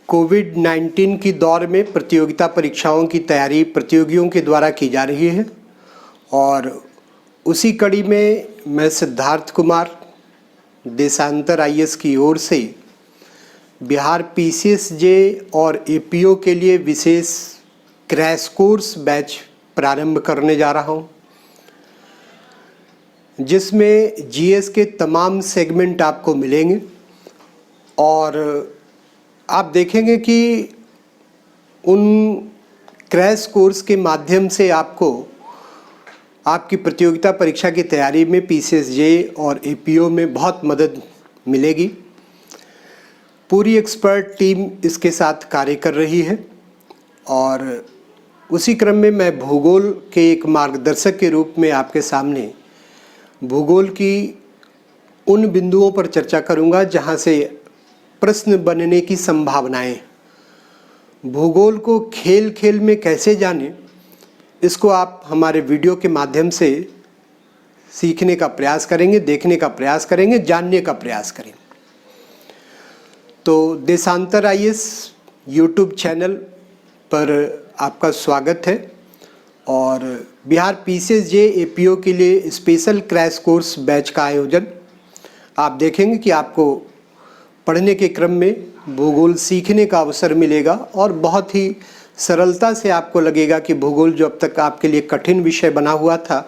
कोविड-19 की दौर में प्रतियोगिता परीक्षाओं की तैयारी प्रतियोगियों के द्वारा की जा रही है और उसी कड़ी में मैं सिद्धार्थ कुमार देशांतर आईएएस की ओर से बिहार पीसीएसजे और एपीओ के लिए विशेष क्रैश कोर्स बैच प्रारंभ करने जा रहा हूं, जिसमें जीएस के तमाम सेगमेंट आपको मिलेंगे और आप देखेंगे कि उन क्रैश कोर्स के माध्यम से आपको आपकी प्रतियोगिता परीक्षा की तैयारी में पीसीएसजे और एपीओ में बहुत मदद मिलेगी। पूरी एक्सपर्ट टीम इसके साथ कार्य कर रही है और उसी क्रम में मैं भूगोल के एक मार्गदर्शक के रूप में आपके सामने भूगोल की उन बिंदुओं पर चर्चा करूंगा जहां से प्रश्न बनने की संभावनाएं। भूगोल को खेल खेल में कैसे जानें, इसको आप हमारे वीडियो के माध्यम से सीखने का प्रयास करेंगे, देखने का प्रयास करेंगे, जानने का प्रयास करेंगे। तो देशांतर आईएएस यूट्यूब चैनल पर आपका स्वागत है और बिहार पीसीएसजे एपीओ के लिए स्पेशल क्रैश कोर्स बैच का आयोजन आप देखेंगे कि आपको पढ़ने के क्रम में भूगोल सीखने का अवसर मिलेगा और बहुत ही सरलता से आपको लगेगा कि भूगोल जो अब तक आपके लिए कठिन विषय बना हुआ था,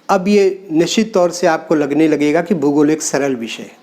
अब ये निश्चित तौर से आपको लगने लगेगा कि भूगोल एक सरल विषय है।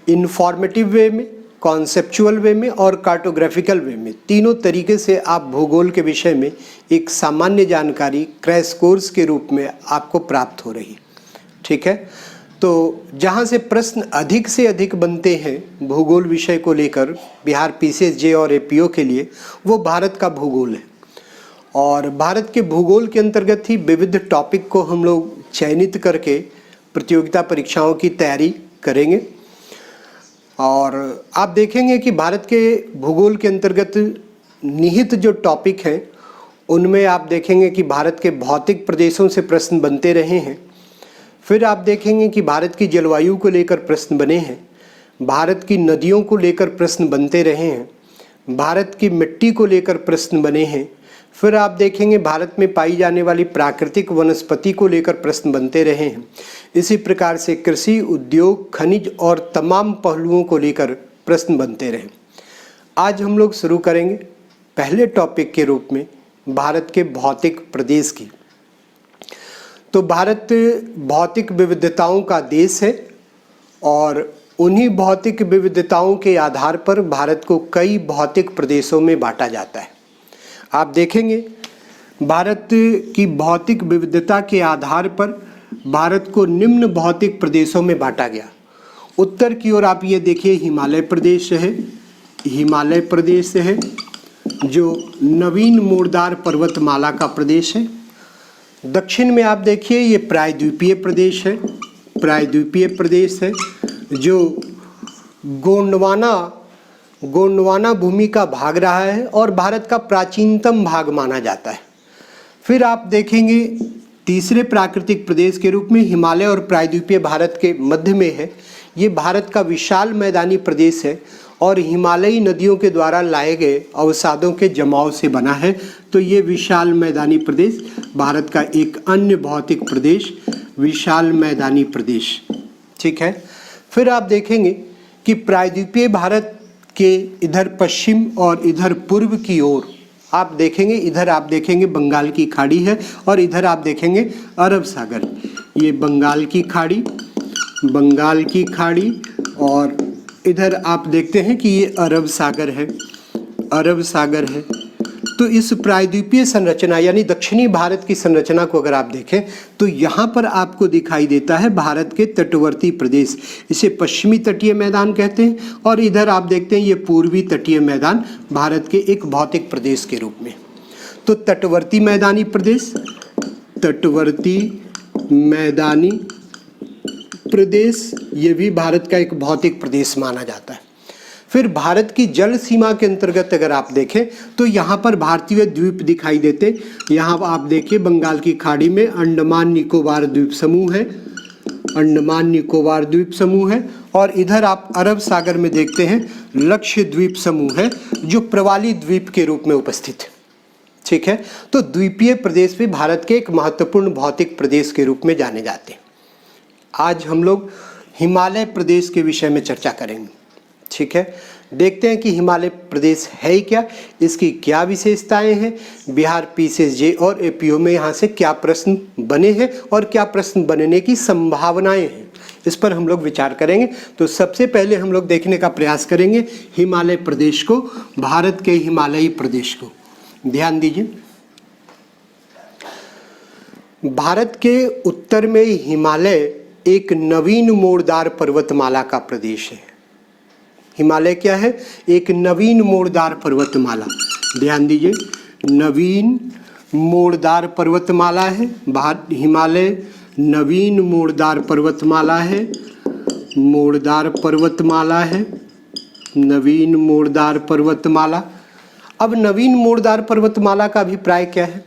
इन्फॉर्मेटिव वे में, कॉन्सेप्चुअल वे में और कार्टोग्राफिकल वे में, तीनों तरीके से आप भूगोल के विषय में एक सामान्य जानकारी क्रैश कोर्स के रूप में आपको प्राप्त हो रही। ठीक है, तो जहाँ से प्रश्न अधिक से अधिक बनते हैं भूगोल विषय को लेकर बिहार पीसीएसजे और एपीओ के लिए, वो भारत का भूगोल है और भारत के भूगोल के अंतर्गत ही विविध टॉपिक को हम लोग चयनित करके प्रतियोगिता परीक्षाओं की तैयारी करेंगे। और आप देखेंगे कि भारत के भूगोल के अंतर्गत निहित जो टॉपिक हैं उनमें आप देखेंगे कि भारत के भौतिक प्रदेशों से प्रश्न बनते रहे हैं। फिर आप देखेंगे कि भारत की जलवायु को लेकर प्रश्न बने हैं, भारत की नदियों को लेकर प्रश्न बनते रहे हैं, भारत की मिट्टी को लेकर प्रश्न बने हैं। फिर आप देखेंगे भारत में पाई जाने वाली प्राकृतिक वनस्पति को लेकर प्रश्न बनते रहे हैं। इसी प्रकार से कृषि, उद्योग, खनिज और तमाम पहलुओं को लेकर प्रश्न बनते रहे। आज हम लोग शुरू करेंगे पहले टॉपिक के रूप में भारत के भौतिक प्रदेश की। तो भारत भौतिक विविधताओं का देश है और उन्हीं भौतिक विविधताओं के आधार पर भारत को कई भौतिक प्रदेशों में बांटा जाता है। आप देखेंगे भारत की भौतिक विविधता के आधार पर भारत को निम्न भौतिक प्रदेशों में बांटा गया। उत्तर की ओर आप ये देखिए हिमालय प्रदेश है, हिमालय प्रदेश है जो नवीन मोरदार पर्वतमाला का प्रदेश है। दक्षिण में आप देखिए ये प्रायद्वीपीय प्रदेश है, प्रायद्वीपीय प्रदेश है जो गोंडवाना भूमि का भाग रहा है और भारत का प्राचीनतम भाग माना जाता है। फिर आप देखेंगे तीसरे प्राकृतिक प्रदेश के रूप में हिमालय और प्रायद्वीपीय भारत के मध्य में है। ये भारत का विशाल मैदानी प्रदेश है और हिमालयी नदियों के द्वारा लाए गए अवसादों के जमाव से बना है। तो ये विशाल मैदानी प्रदेश भारत का एक अन्य भौतिक प्रदेश, विशाल मैदानी प्रदेश। ठीक है, फिर आप देखेंगे कि प्रायद्वीपीय भारत के इधर पश्चिम और इधर पूर्व की ओर आप देखेंगे, इधर आप देखेंगे बंगाल की खाड़ी है और इधर आप देखेंगे अरब सागर। ये बंगाल की खाड़ी और इधर आप देखते हैं कि ये अरब सागर है, अरब सागर है। तो इस प्रायद्वीपीय संरचना यानी दक्षिणी भारत की संरचना को अगर आप देखें तो यहाँ पर आपको दिखाई देता है भारत के तटवर्ती प्रदेश, इसे पश्चिमी तटीय मैदान कहते हैं और इधर आप देखते हैं ये पूर्वी तटीय मैदान भारत के एक भौतिक प्रदेश के रूप में। तो तटवर्ती मैदानी प्रदेश, तटवर्ती मैदानी प्रदेश ये भी भारत का एक भौतिक प्रदेश माना जाता है। फिर भारत की जल सीमा के अंतर्गत अगर आप देखें तो यहाँ पर भारतीय द्वीप दिखाई देते। यहाँ आप देखिए बंगाल की खाड़ी में अंडमान निकोबार द्वीप समूह है, अंडमान निकोबार द्वीप समूह है, और इधर आप अरब सागर में देखते हैं लक्षद्वीप समूह है जो प्रवाली द्वीप के रूप में उपस्थित है। ठीक है, तो द्वीपीय प्रदेश भी भारत के एक महत्वपूर्ण भौतिक प्रदेश के रूप में जाने जाते हैं। आज हम लोग हिमालय प्रदेश के विषय में चर्चा करेंगे। ठीक है, देखते हैं कि हिमालय प्रदेश है ही क्या, इसकी क्या विशेषताएं हैं, बिहार पीसीएसजे और एपीओ में यहाँ से क्या प्रश्न बने हैं और क्या प्रश्न बनने की संभावनाएं हैं, इस पर हम लोग विचार करेंगे। तो सबसे पहले हम लोग देखने का प्रयास करेंगे हिमालय प्रदेश को, भारत के हिमालयी प्रदेश को। ध्यान दीजिए, भारत के उत्तर में हिमालय एक नवीन मोड़दार पर्वतमाला का प्रदेश है। हिमालय क्या है? एक नवीन मोड़दार पर्वतमाला। ध्यान दीजिए, नवीन मोड़दार पर्वतमाला है। हिमालय नवीन मोड़दार पर्वतमाला है, मोड़दार पर्वतमाला है, नवीन मोड़दार पर्वतमाला। अब नवीन मोड़दार पर्वतमाला का अभिप्राय क्या है?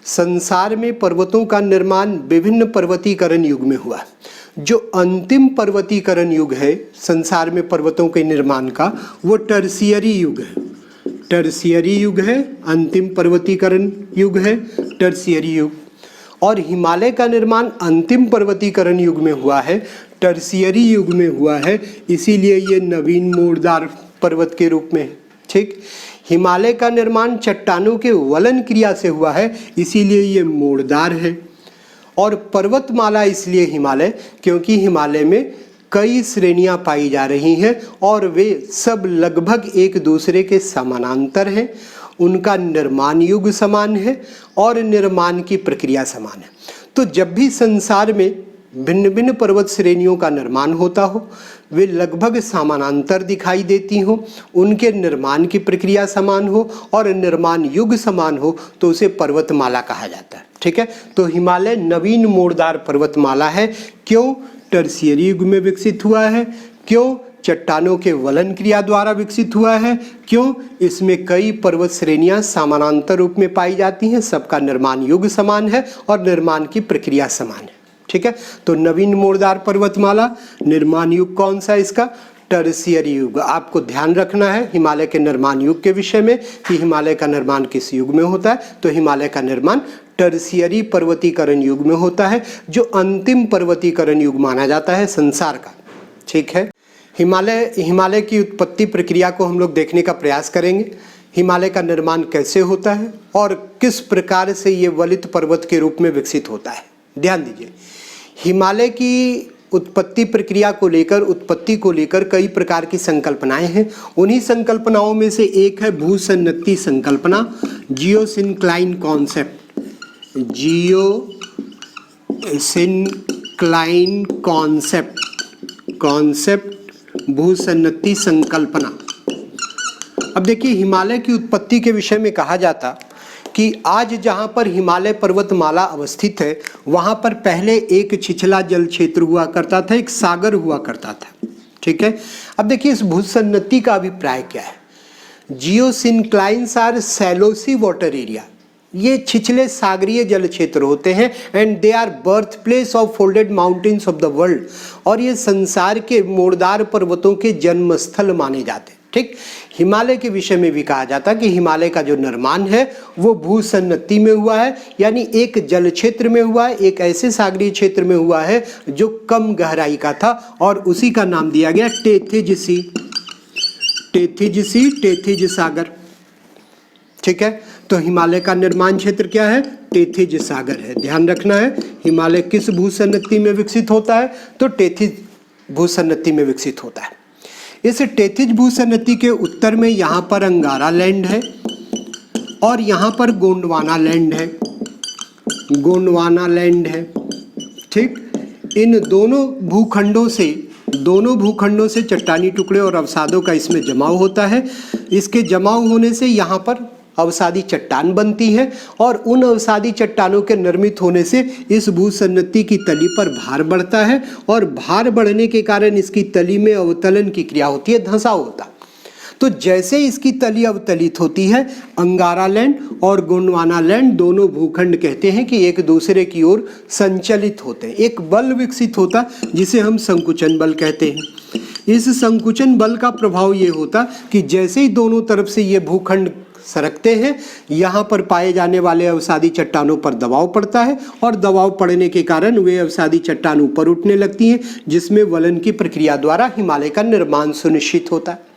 संसार में पर्वतों का निर्माण विभिन्न पर्वतीकरण युग में हुआ। जो अंतिम पर्वतीकरण युग है संसार में पर्वतों के निर्माण का, वो टर्शियरी युग है। टर्शियरी युग है, अंतिम पर्वतीकरण युग है टर्शियरी युग। और हिमालय का निर्माण अंतिम पर्वतीकरण युग में हुआ है, टर्शियरी युग में हुआ है, इसीलिए ये नवीन मोड़दार पर्वत के रूप में है। ठीक, हिमालय का निर्माण चट्टानों के वलन क्रिया से हुआ है, इसीलिए ये मोड़दार है। और पर्वतमाला इसलिए हिमालय क्योंकि हिमालय में कई श्रेणियां पाई जा रही हैं और वे सब लगभग एक दूसरे के समानांतर हैं। उनका निर्माण युग समान है और निर्माण की प्रक्रिया समान है। तो जब भी संसार में भिन्न भिन्न पर्वत श्रेणियों का निर्माण होता हो, वे लगभग समानांतर दिखाई देती हो, उनके निर्माण की प्रक्रिया समान हो और निर्माण युग समान हो, तो उसे पर्वतमाला कहा जाता है। ठीक है, तो हिमालय नवीन मोड़दार पर्वतमाला है। क्यों? टर्शियरी युग में विकसित हुआ है। क्यों? चट्टानों के वलन क्रिया द्वारा विकसित हुआ है। क्यों? इसमें कई पर्वत श्रेणियां समानांतर रूप में पाई जाती हैं, सबका निर्माण युग समान है और निर्माण की प्रक्रिया समान है। ठीक है, तो नवीन मोड़दार पर्वतमाला, निर्माण युग कौन सा इसका? टर्शियरी युग। आपको ध्यान रखना है हिमालय के निर्माण युग के विषय में कि हिमालय का निर्माण किस युग में होता है। तो हिमालय का निर्माण टर्शियरी पर्वतीकरण युग में होता है, जो अंतिम पर्वतीकरण युग माना जाता है संसार का। ठीक है, हिमालय की उत्पत्ति प्रक्रिया को हम लोग देखने का प्रयास करेंगे। हिमालय का निर्माण कैसे होता है और किस प्रकार से ये वलित पर्वत के रूप में विकसित होता है। ध्यान दीजिए, हिमालय की उत्पत्ति प्रक्रिया को लेकर, उत्पत्ति को लेकर कई प्रकार की संकल्पनाएं हैं। उन्हीं संकल्पनाओं में से एक है भूसन्नति संकल्पना, जियोसिनक्लाइन कॉन्सेप्ट। जियोसिनक्लाइन कॉन्सेप्ट भूसन्नति संकल्पना। अब देखिए, हिमालय की उत्पत्ति के विषय में कहा जाता कि आज जहाँ पर हिमालय पर्वतमाला अवस्थित है, वहाँ पर पहले एक छिछला जल क्षेत्र हुआ करता था, एक सागर हुआ करता था। ठीक है, अब देखिए इस भूसन्नति का अभिप्राय क्या है? Geosynclines are shallow sea water area. ये छिछले सागरीय जल क्षेत्र होते हैं and they are birth place of folded mountains of the world. और ये संसार के मोड़दार पर्वतों के जन्मस्थल माने जाते हैं। ठीक, हिमालय के विषय में भी कहा जाता है कि हिमालय का जो निर्माण है वो भूसन्नति में हुआ है, यानी एक जल क्षेत्र में हुआ है, एक ऐसे सागरीय क्षेत्र में हुआ है जो कम गहराई का था और उसी का नाम दिया गया टेथिज सी, टेथिज सागर। ठीक है, तो हिमालय का निर्माण क्षेत्र क्या है? टेथिज सागर है। ध्यान रखना है, हिमालय किस भूसन्नति में विकसित होता है? तो टेथिज भूसन्नति में विकसित होता है। इस टेथिज भूसन्नति के उत्तर में यहाँ पर अंगारा लैंड है और यहाँ पर गोंडवाना लैंड है, गोंडवाना लैंड है। ठीक, इन दोनों भूखंडों से चट्टानी टुकड़े और अवसादों का इसमें जमाव होता है। इसके जमाव होने से यहाँ पर अवसादी चट्टान बनती है और उन अवसादी चट्टानों के निर्मित होने से इस भूसन्नति की तली पर भार बढ़ता है और भार बढ़ने के कारण इसकी तली में अवतलन की क्रिया होती है, धंसाव होता। तो जैसे इसकी तली अवतलित होती है, अंगारा लैंड और गोंडवाना लैंड दोनों भूखंड कहते हैं कि एक दूसरे की ओर संचलित होते हैं। एक बल विकसित होता जिसे हम संकुचन बल कहते हैं। इस संकुचन बल का प्रभाव ये होता कि जैसे ही दोनों तरफ से ये भूखंड सरकते हैं, यहाँ पर पाए जाने वाले अवसादी चट्टानों पर दबाव पड़ता है और दबाव पड़ने के कारण वे अवसादी चट्टान ऊपर उठने लगती हैं, जिसमें वलन की प्रक्रिया द्वारा हिमालय का निर्माण सुनिश्चित होता है।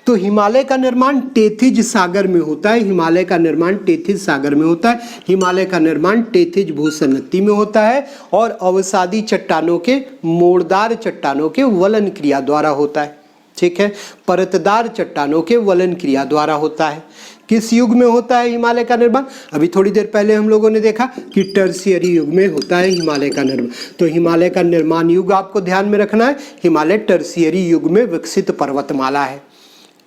तो हिमालय का निर्माण टेथिज सागर में होता है। हिमालय का निर्माण टेथिज सागर में होता है। हिमालय का निर्माण टेथिज भूसन्नति में होता है और अवसादी चट्टानों के, मोड़दार चट्टानों के वलन क्रिया द्वारा होता है। ठीक है, परतदार चट्टानों के वलन क्रिया द्वारा होता है। किस युग में होता है हिमालय का निर्माण? अभी थोड़ी देर पहले हम लोगों ने देखा कि टर्शियरी युग में होता है हिमालय का निर्माण। तो हिमालय का निर्माण युग आपको ध्यान में रखना है। हिमालय टर्शियरी युग में विकसित पर्वतमाला है।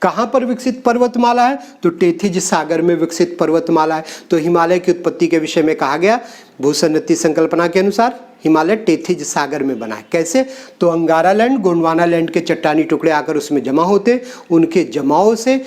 कहाँ पर विकसित पर्वतमाला है? तो टेथिज सागर में विकसित पर्वतमाला है। तो हिमालय की उत्पत्ति के विषय में कहा गया, भूसन्नति संकल्पना के अनुसार हिमालय टेथिज सागर में बना है। कैसे? तो अंगारा लैंड, गोंडवाना लैंड के चट्टानी टुकड़े आकर उसमें जमा होते, उनके जमाव से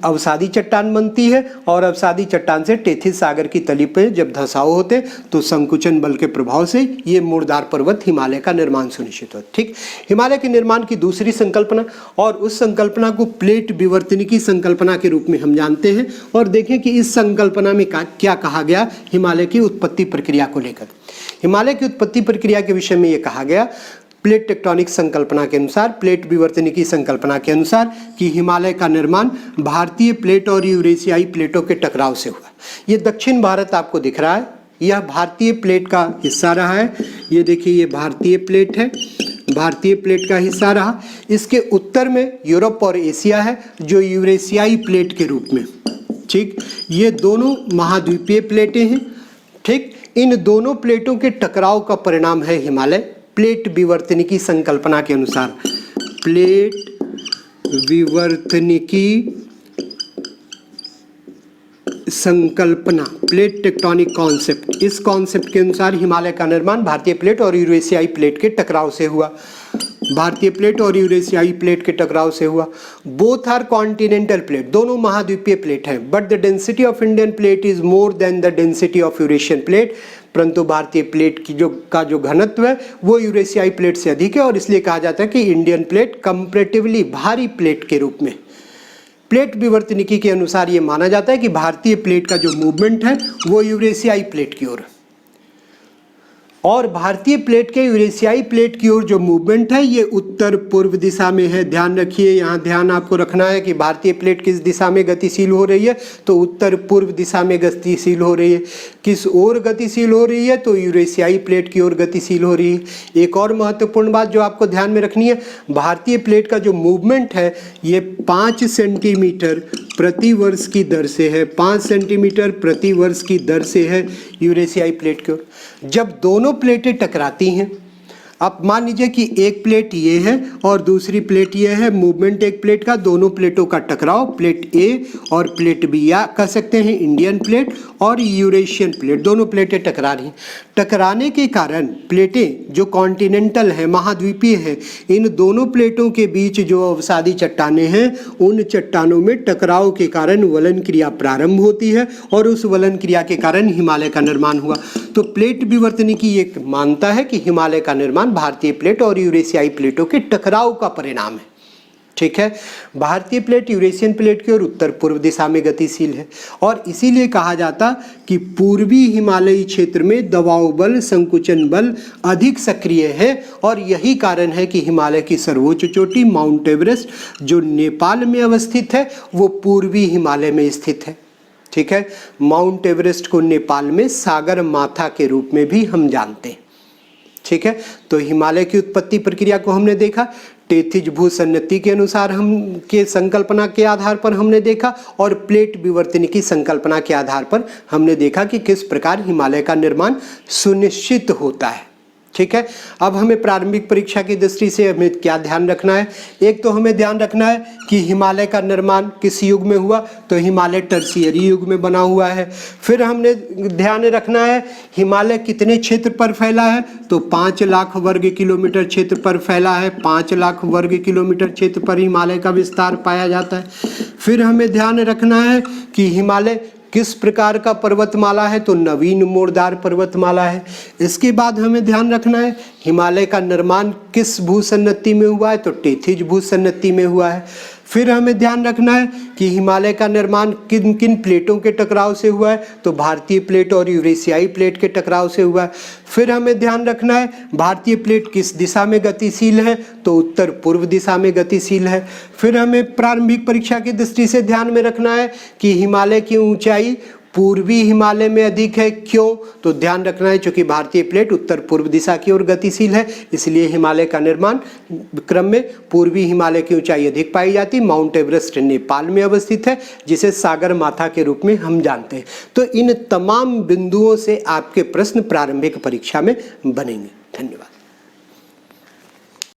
अवसादी चट्टान बनती है और अवसादी चट्टान से टेथिज सागर की तली पर जब धंसाव होते तो संकुचन बल के प्रभाव से ये मुर्दार पर्वत हिमालय का निर्माण सुनिश्चित होता है। ठीक, हिमालय के निर्माण की दूसरी संकल्पना, और उस संकल्पना को प्लेट विवर्तनिकी संकल्पना के रूप में हम जानते हैं। और देखें कि इस संकल्पना में क्या कहा गया हिमालय की उत्पत्ति प्रक्रिया को लेकर। हिमालय की उत्पत्ति प्रक्रिया के विषय में ये कहा गया प्लेट टेक्टोनिक संकल्पना के अनुसार, प्लेट विवर्तनिकी संकल्पना के अनुसार, कि हिमालय का निर्माण भारतीय प्लेट और यूरेशियाई प्लेटों के टकराव से हुआ। ये दक्षिण भारत आपको दिख रहा है, यह भारतीय प्लेट का हिस्सा रहा है। ये देखिए, ये भारतीय प्लेट है, भारतीय प्लेट का हिस्सा रहा। इसके उत्तर में यूरोप और एशिया है जो यूरेशियाई प्लेट के रूप में। ठीक, ये दोनों महाद्वीपीय प्लेटें हैं। ठीक, इन दोनों प्लेटों के टकराव का परिणाम है हिमालय। प्लेट विवर्तनिकी संकल्पना के अनुसार, प्लेट विवर्तनिकी संकल्पना, प्लेट टेक्टोनिक कॉन्सेप्ट, इस कॉन्सेप्ट के अनुसार हिमालय का निर्माण भारतीय प्लेट और यूरेशियाई प्लेट के टकराव से हुआ। भारतीय प्लेट और यूरेशियाई प्लेट के टकराव से हुआ। बोथ आर कॉन्टिनेंटल प्लेट, दोनों महाद्वीपीय प्लेट हैं, but the density of Indian plate is more than the density of Eurasian plate. परंतु भारतीय प्लेट की जो घनत्व है वो यूरेशियाई प्लेट से अधिक है और इसलिए कहा जाता है कि इंडियन प्लेट कंपैरेटिवली भारी प्लेट के रूप में। प्लेट विवर्तनिकी के अनुसार ये माना जाता है कि भारतीय प्लेट का जो मूवमेंट है वो यूरेशियाई प्लेट की ओर, और भारतीय प्लेट के यूरेशियाई प्लेट की ओर जो मूवमेंट है ये उत्तर पूर्व दिशा में है। ध्यान रखिए, यहाँ ध्यान आपको रखना है कि भारतीय प्लेट किस दिशा में गतिशील हो रही है, तो उत्तर पूर्व दिशा में गतिशील हो रही है। किस ओर गतिशील हो रही है? तो यूरेशियाई प्लेट की ओर गतिशील हो रही है। एक और महत्वपूर्ण बात जो आपको ध्यान में रखनी है, भारतीय प्लेट का जो मूवमेंट है ये 5 सेंटीमीटर प्रति वर्ष की दर से है, 5 सेंटीमीटर प्रति वर्ष की दर से है यूरेशियाई प्लेट की ओर। जब दोनों प्लेटें टकराती हैं, अब मान लीजिए कि एक प्लेट ये है और दूसरी प्लेट ये है, मूवमेंट एक प्लेट का, दोनों प्लेटों का टकराव, प्लेट ए और प्लेट बी, या कह सकते हैं इंडियन प्लेट और यूरेशियन प्लेट, दोनों प्लेटें टकरा रही हैं। टकराने के कारण प्लेटें जो कॉन्टिनेंटल हैं, महाद्वीपीय हैं, इन दोनों प्लेटों के बीच जो अवसादी चट्टानें हैं, उन चट्टानों में टकराव के कारण वलन क्रिया प्रारंभ होती है और उस वलन क्रिया के कारण हिमालय का निर्माण हुआ। तो प्लेट विवर्तनिकी ये मानता है कि हिमालय का निर्माण भारतीय प्लेट और यूरेशियाई प्लेटों के टकराव का परिणाम है। ठीक है, भारतीय प्लेट यूरेशियन प्लेट की ओर उत्तर पूर्व दिशा में गतिशील है और इसीलिए कहा जाता कि पूर्वी हिमालयी क्षेत्र में दबाव बल, संकुचन बल अधिक सक्रिय है और यही कारण है कि हिमालय की सर्वोच्च चोटी माउंट एवरेस्ट जो नेपाल में अवस्थित है वो पूर्वी हिमालय में स्थित है। ठीक है, माउंट एवरेस्ट को नेपाल में सागर माथा के रूप में भी हम जानते हैं। ठीक है, तो हिमालय की उत्पत्ति प्रक्रिया को हमने देखा, टेथिज भूसन्नति के अनुसार हम के संकल्पना के आधार पर हमने देखा और प्लेट विवर्तनिकी संकल्पना के आधार पर हमने देखा कि किस प्रकार हिमालय का निर्माण सुनिश्चित होता है। ठीक है। अब हमें प्रारंभिक परीक्षा की दृष्टि से हमें क्या ध्यान रखना है? एक तो हमें ध्यान रखना है कि हिमालय का निर्माण किस युग में हुआ, तो हिमालय टर्शियरी युग में बना हुआ है। फिर हमने ध्यान रखना है हिमालय कितने क्षेत्र पर फैला है, तो 5 लाख वर्ग किलोमीटर क्षेत्र पर फैला है। 5 लाख वर्ग किलोमीटर क्षेत्र पर हिमालय का विस्तार पाया जाता है। फिर हमें ध्यान रखना है कि हिमालय किस प्रकार का पर्वतमाला है, तो नवीन मोड़दार पर्वतमाला है। इसके बाद हमें ध्यान रखना है हिमालय का निर्माण किस भूसन्नति में हुआ है, तो टेथिज भूसन्नति में हुआ है। फिर हमें ध्यान रखना है कि हिमालय का निर्माण किन किन प्लेटों के टकराव से हुआ है, तो भारतीय प्लेट और यूरेशियाई प्लेट के टकराव से हुआ है। फिर हमें ध्यान रखना है भारतीय प्लेट किस दिशा में गतिशील है, तो उत्तर पूर्व दिशा में गतिशील है। फिर हमें प्रारंभिक परीक्षा की दृष्टि से ध्यान में रखना है कि हिमालय की ऊंचाई पूर्वी हिमालय में अधिक है, क्यों? तो ध्यान रखना है क्योंकि भारतीय प्लेट उत्तर पूर्व दिशा की ओर गतिशील है, इसलिए हिमालय का निर्माण क्रम में पूर्वी हिमालय की ऊंचाई अधिक पाई जाती है। माउंट एवरेस्ट नेपाल में अवस्थित है, जिसे सागर माथा के रूप में हम जानते हैं। तो इन तमाम बिंदुओं से आपके प्रश्न प्रारंभिक परीक्षा में बनेंगे। धन्यवाद।